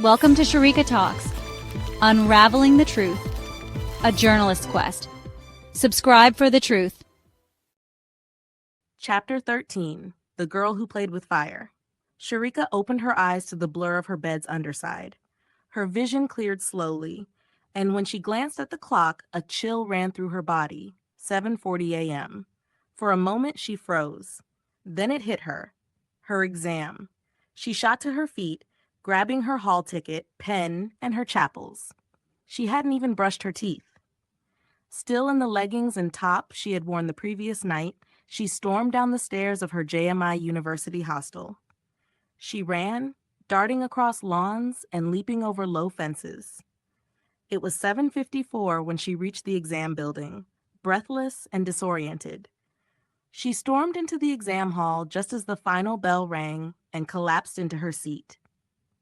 Welcome to Sharika Talks, Unraveling the Truth, a journalist's quest. Subscribe for the truth. Chapter 13, The Girl Who Played with Fire. Sharika opened her eyes to the blur of her bed's underside. Her vision cleared slowly, and when she glanced at the clock, a chill ran through her body. 7:40 a.m. For a moment, she froze. Then it hit her. Her exam. She shot to her feet, grabbing her hall ticket, pen, and her chapels. She hadn't even brushed her teeth. Still in the leggings and top she had worn the previous night, she stormed down the stairs of her JMI University hostel. She ran, darting across lawns and leaping over low fences. It was 7:54 when she reached the exam building, breathless and disoriented. She stormed into the exam hall just as the final bell rang and collapsed into her seat.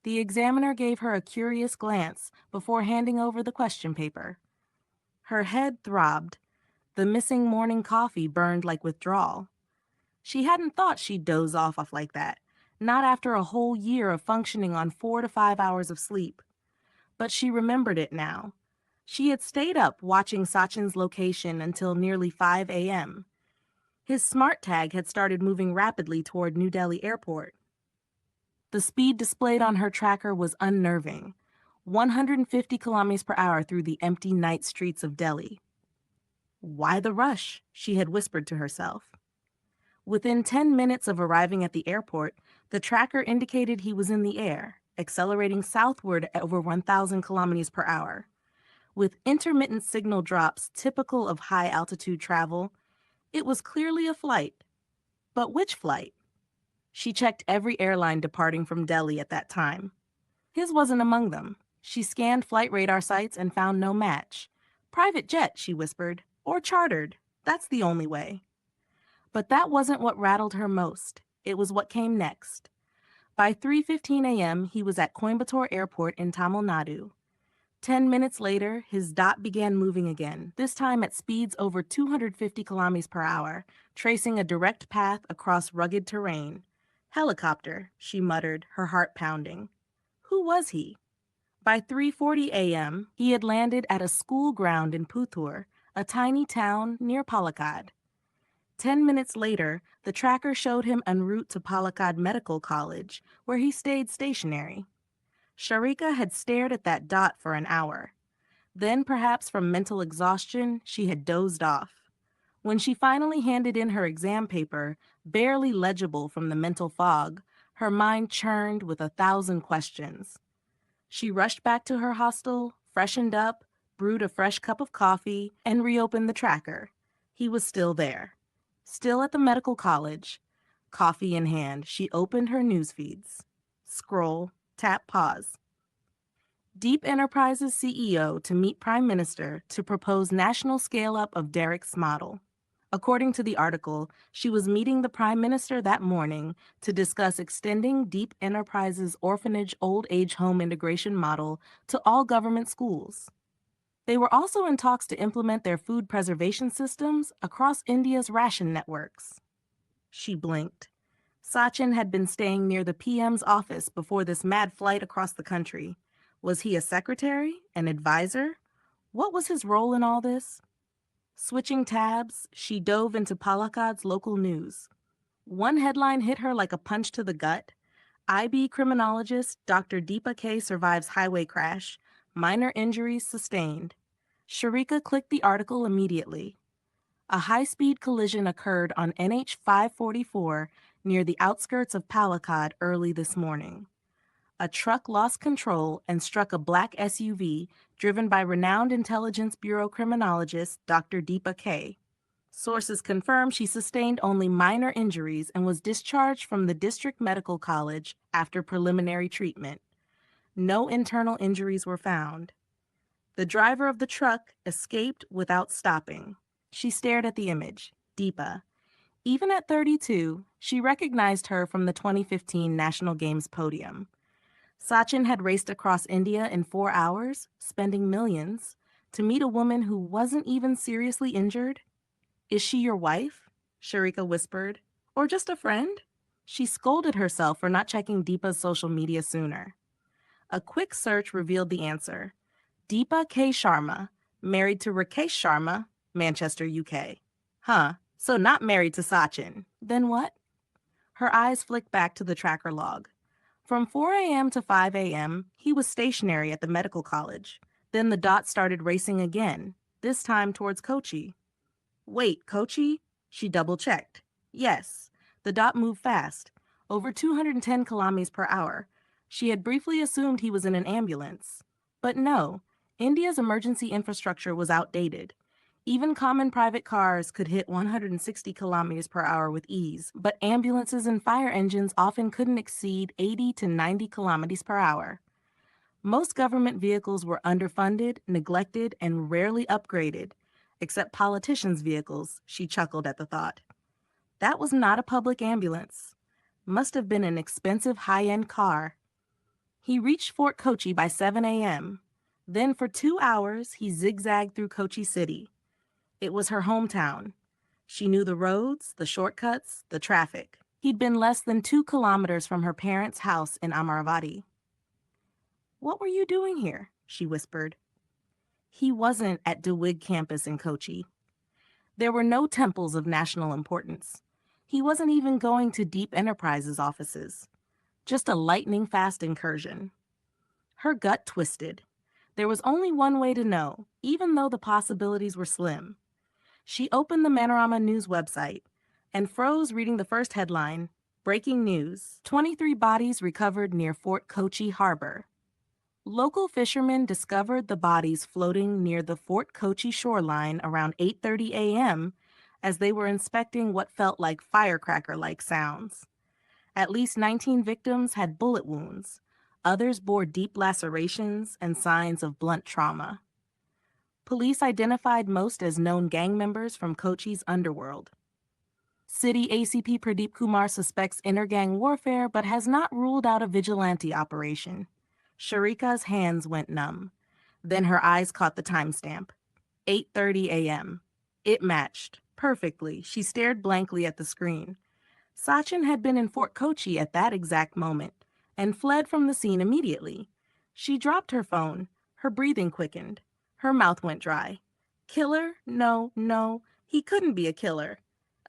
The examiner gave her a curious glance before handing over the question paper. Her head throbbed. The missing morning coffee burned like withdrawal. She hadn't thought she'd doze off like that, not after a whole year of functioning on 4 to 5 hours of sleep. But she remembered it now. She had stayed up watching Sachin's location until nearly 5 a.m. His smart tag had started moving rapidly toward New Delhi Airport. The speed displayed on her tracker was unnerving, 150 kilometers per hour through the empty night streets of Delhi. Why the rush? She had whispered to herself. Within 10 minutes of arriving at the airport, the tracker indicated he was in the air, accelerating southward at over 1,000 kilometers per hour. With intermittent signal drops typical of high-altitude travel, it was clearly a flight. But which flight? She checked every airline departing from Delhi at that time. His wasn't among them. She scanned flight radar sites and found no match. Private jet, she whispered, or chartered. That's the only way. But that wasn't what rattled her most. It was what came next. By 3:15 a.m., he was at Coimbatore Airport in Tamil Nadu. 10 minutes later, his dot began moving again, this time at speeds over 250 kilometers per hour, tracing a direct path across rugged terrain. Helicopter, she muttered, her heart pounding. Who was he? By 3:40 a.m., he had landed at a school ground in Puttur, a tiny town near Palakkad. 10 minutes later, the tracker showed him en route to Palakkad Medical College, where he stayed stationary. Sharika had stared at that dot for an hour. Then, perhaps from mental exhaustion, she had dozed off. When she finally handed in her exam paper, barely legible from the mental fog, her mind churned with 1,000 questions. She rushed back to her hostel, freshened up, brewed a fresh cup of coffee, and reopened the tracker. He was still there. Still at the medical college. Coffee in hand, she opened her news feeds. Scroll, tap, pause. Deep Enterprises CEO to meet Prime Minister to propose national scale-up of Derrick's model. According to the article, she was meeting the Prime Minister that morning to discuss extending Deep Enterprises' orphanage old age home integration model to all government schools. They were also in talks to implement their food preservation systems across India's ration networks. She blinked. Sachin had been staying near the PM's office before this mad flight across the country. Was he a secretary, an advisor? What was his role in all this? Switching tabs, she dove into Palakkad's local news. One headline hit her like a punch to the gut. IB criminologist Dr. Deepa K survives highway crash. Minor injuries sustained. Sharika clicked the article immediately. A high-speed collision occurred on NH 544 near the outskirts of Palakkad early this morning. A truck lost control and struck a black SUV driven by renowned Intelligence Bureau criminologist Dr. Deepa K. Sources confirm she sustained only minor injuries and was discharged from the district medical college after preliminary treatment. No internal injuries were found. The driver of the truck escaped without stopping. She stared at the image, Deepa. Even at 32, she recognized her from the 2015 National Games podium. Sachin had raced across India in 4 hours, spending millions, to meet a woman who wasn't even seriously injured. Is she your wife? Sharika whispered. Or just a friend? She scolded herself for not checking Deepa's social media sooner. A quick search revealed the answer. Deepa K. Sharma, married to Rakesh Sharma, Manchester, UK. Huh, so not married to Sachin. Then what? Her eyes flicked back to the tracker log. From 4 a.m. to 5 a.m., he was stationary at the medical college. Then the dot started racing again, this time towards Kochi. Wait, Kochi? She double-checked. Yes, the dot moved fast, over 210 kilometers per hour. She had briefly assumed he was in an ambulance. But no, India's emergency infrastructure was outdated. Even common private cars could hit 160 kilometers per hour with ease, but ambulances and fire engines often couldn't exceed 80 to 90 kilometers per hour. Most government vehicles were underfunded, neglected, and rarely upgraded, except politicians' vehicles, she chuckled at the thought. That was not a public ambulance. Must have been an expensive high-end car. He reached Fort Kochi by 7 a.m. Then for 2 hours, he zigzagged through Kochi City. It was her hometown. She knew the roads, the shortcuts, the traffic. He'd been less than 2 kilometers from her parents' house in Amaravati. What were you doing here? She whispered. He wasn't at DeWitt campus in Kochi. There were no temples of national importance. He wasn't even going to Deep Enterprises offices. Just a lightning-fast incursion. Her gut twisted. There was only one way to know, even though the possibilities were slim. She opened the Manorama News website and froze reading the first headline, Breaking News, 23 bodies recovered near Fort Kochi harbor. Local fishermen discovered the bodies floating near the Fort Kochi shoreline around 8:30 a.m. as they were inspecting what felt like firecracker-like sounds. At least 19 victims had bullet wounds. Others bore deep lacerations and signs of blunt trauma. Police identified most as known gang members from Kochi's underworld. City ACP Pradeep Kumar suspects inter-gang warfare but has not ruled out a vigilante operation. Sharika's hands went numb. Then her eyes caught the timestamp. 8:30 a.m. It matched. Perfectly. She stared blankly at the screen. Sachin had been in Fort Kochi at that exact moment and fled from the scene immediately. She dropped her phone. Her breathing quickened. Her mouth went dry. Killer? No. He couldn't be a killer.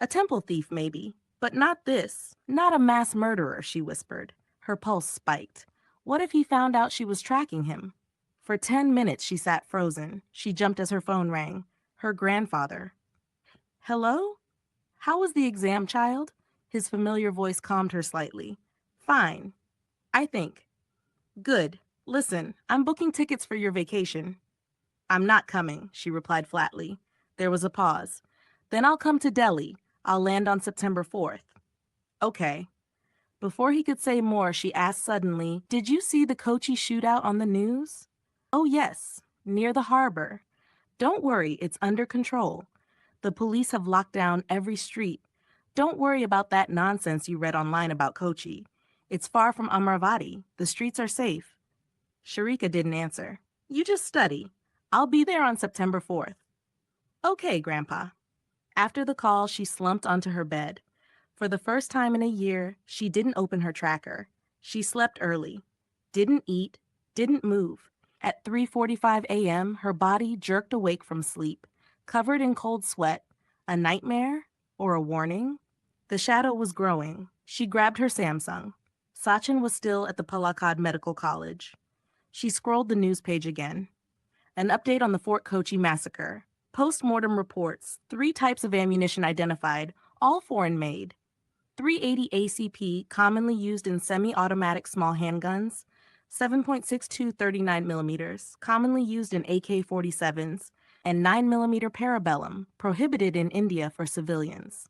A temple thief, maybe. But not this. Not a mass murderer, she whispered. Her pulse spiked. What if he found out she was tracking him? For 10 minutes she sat frozen. She jumped as her phone rang. Her grandfather. Hello? How was the exam, child? His familiar voice calmed her slightly. Fine. I think. Good. Listen, I'm booking tickets for your vacation. I'm not coming, she replied flatly. There was a pause. Then I'll come to Delhi. I'll land on September 4th. Okay. Before he could say more, she asked suddenly, Did you see the Kochi shootout on the news? Oh, yes, near the harbor. Don't worry, it's under control. The police have locked down every street. Don't worry about that nonsense you read online about Kochi. It's far from Amaravati. The streets are safe. Sharika didn't answer. You just study. I'll be there on September 4th. Okay, Grandpa. After the call, she slumped onto her bed. For the first time in a year, she didn't open her tracker. She slept early. Didn't eat. Didn't move. At 3:45 a.m., her body jerked awake from sleep, covered in cold sweat. A nightmare? Or a warning? The shadow was growing. She grabbed her Samsung. Sachin was still at the Palakkad Medical College. She scrolled the news page again. An update on the Fort Kochi massacre. Post-mortem reports. 3 types of ammunition identified, all foreign-made. 380 ACP, commonly used in semi-automatic small handguns. 7.62 39mm, commonly used in AK-47s. And 9mm parabellum, prohibited in India for civilians.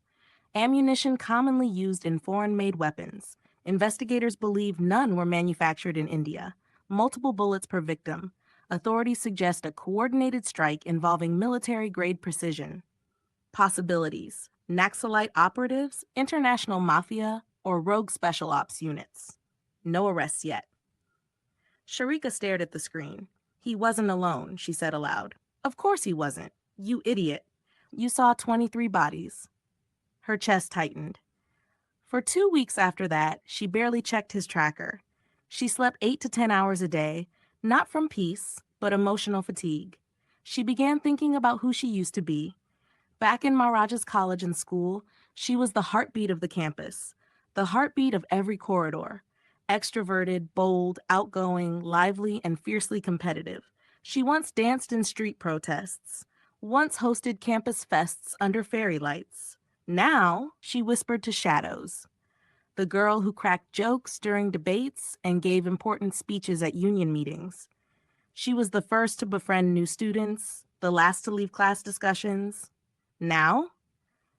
Ammunition commonly used in foreign-made weapons. Investigators believe none were manufactured in India. Multiple bullets per victim. Authorities suggest a coordinated strike involving military-grade precision. Possibilities: Naxalite operatives, international mafia, or rogue special ops units. No arrests yet. Sharika stared at the screen. He wasn't alone, she said aloud. Of course he wasn't. You idiot. You saw 23 bodies. Her chest tightened. For 2 weeks after that, she barely checked his tracker. She slept 8 to 10 hours a day, not from peace, but emotional fatigue. She began thinking about who she used to be. Back in Maharaja's college and school, she was the heartbeat of the campus, the heartbeat of every corridor. Extroverted, bold, outgoing, lively, and fiercely competitive. She once danced in street protests, once hosted campus fests under fairy lights. Now, she whispered to shadows. The girl who cracked jokes during debates and gave important speeches at union meetings. She was the first to befriend new students, the last to leave class discussions. Now,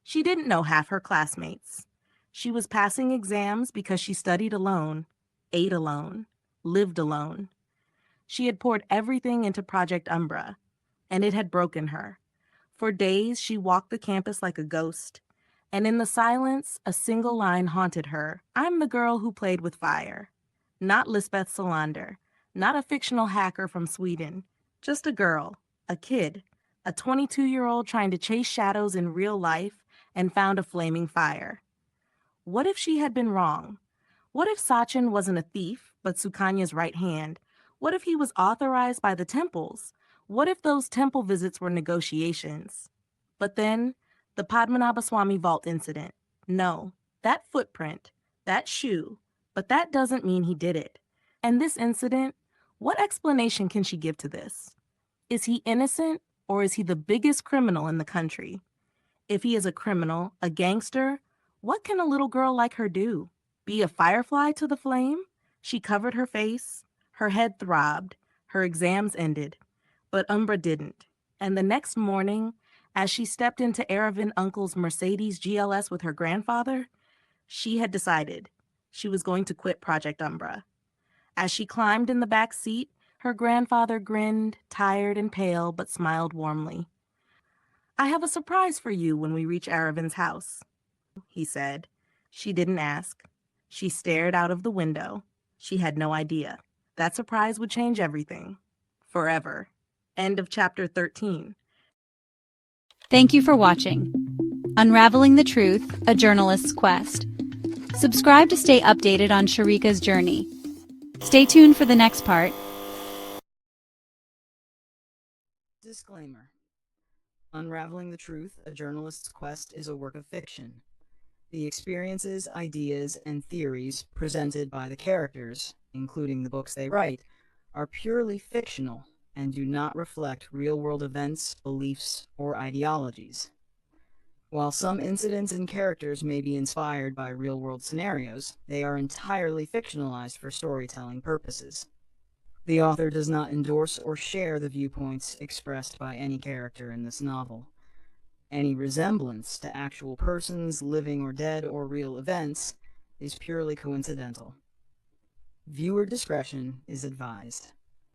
she didn't know half her classmates. She was passing exams because she studied alone, ate alone, lived alone. She had poured everything into Project Umbra, and it had broken her. For days, she walked the campus like a ghost, and in the silence, a single line haunted her. I'm the girl who played with fire. Not Lisbeth Salander, not a fictional hacker from Sweden, just a girl, a kid, a 22-year-old trying to chase shadows in real life and found a flaming fire. What if she had been wrong? What if Sachin wasn't a thief, but Sukanya's right hand? What if he was authorized by the temples? What if those temple visits were negotiations? But then, the Padmanabhaswamy Vault incident. No, that footprint, that shoe, but that doesn't mean he did it. And this incident, what explanation can she give to this? Is he innocent, or is he the biggest criminal in the country? If he is a criminal, a gangster, what can a little girl like her do? Be a firefly to the flame? She covered her face. Her head throbbed. Her exams ended. But Umbra didn't. And the next morning, as she stepped into Aravind Uncle's Mercedes GLS with her grandfather, she had decided she was going to quit Project Umbra. As she climbed in the back seat, her grandfather grinned, tired and pale, but smiled warmly. I have a surprise for you when we reach Aravind's house, he said. She didn't ask. She stared out of the window. She had no idea. That surprise would change everything. Forever. End of chapter 13. Thank you for watching Unraveling the Truth, A Journalist's Quest. Subscribe to stay updated on Sharika's journey. Stay tuned for the next part. Disclaimer. Unraveling the Truth, A Journalist's Quest is a work of fiction. The experiences, ideas, and theories presented by the characters, including the books they write, are purely fictional and do not reflect real-world events, beliefs, or ideologies. While some incidents and characters may be inspired by real-world scenarios, they are entirely fictionalized for storytelling purposes. The author does not endorse or share the viewpoints expressed by any character in this novel. Any resemblance to actual persons, living or dead, or real events is purely coincidental. Viewer discretion is advised.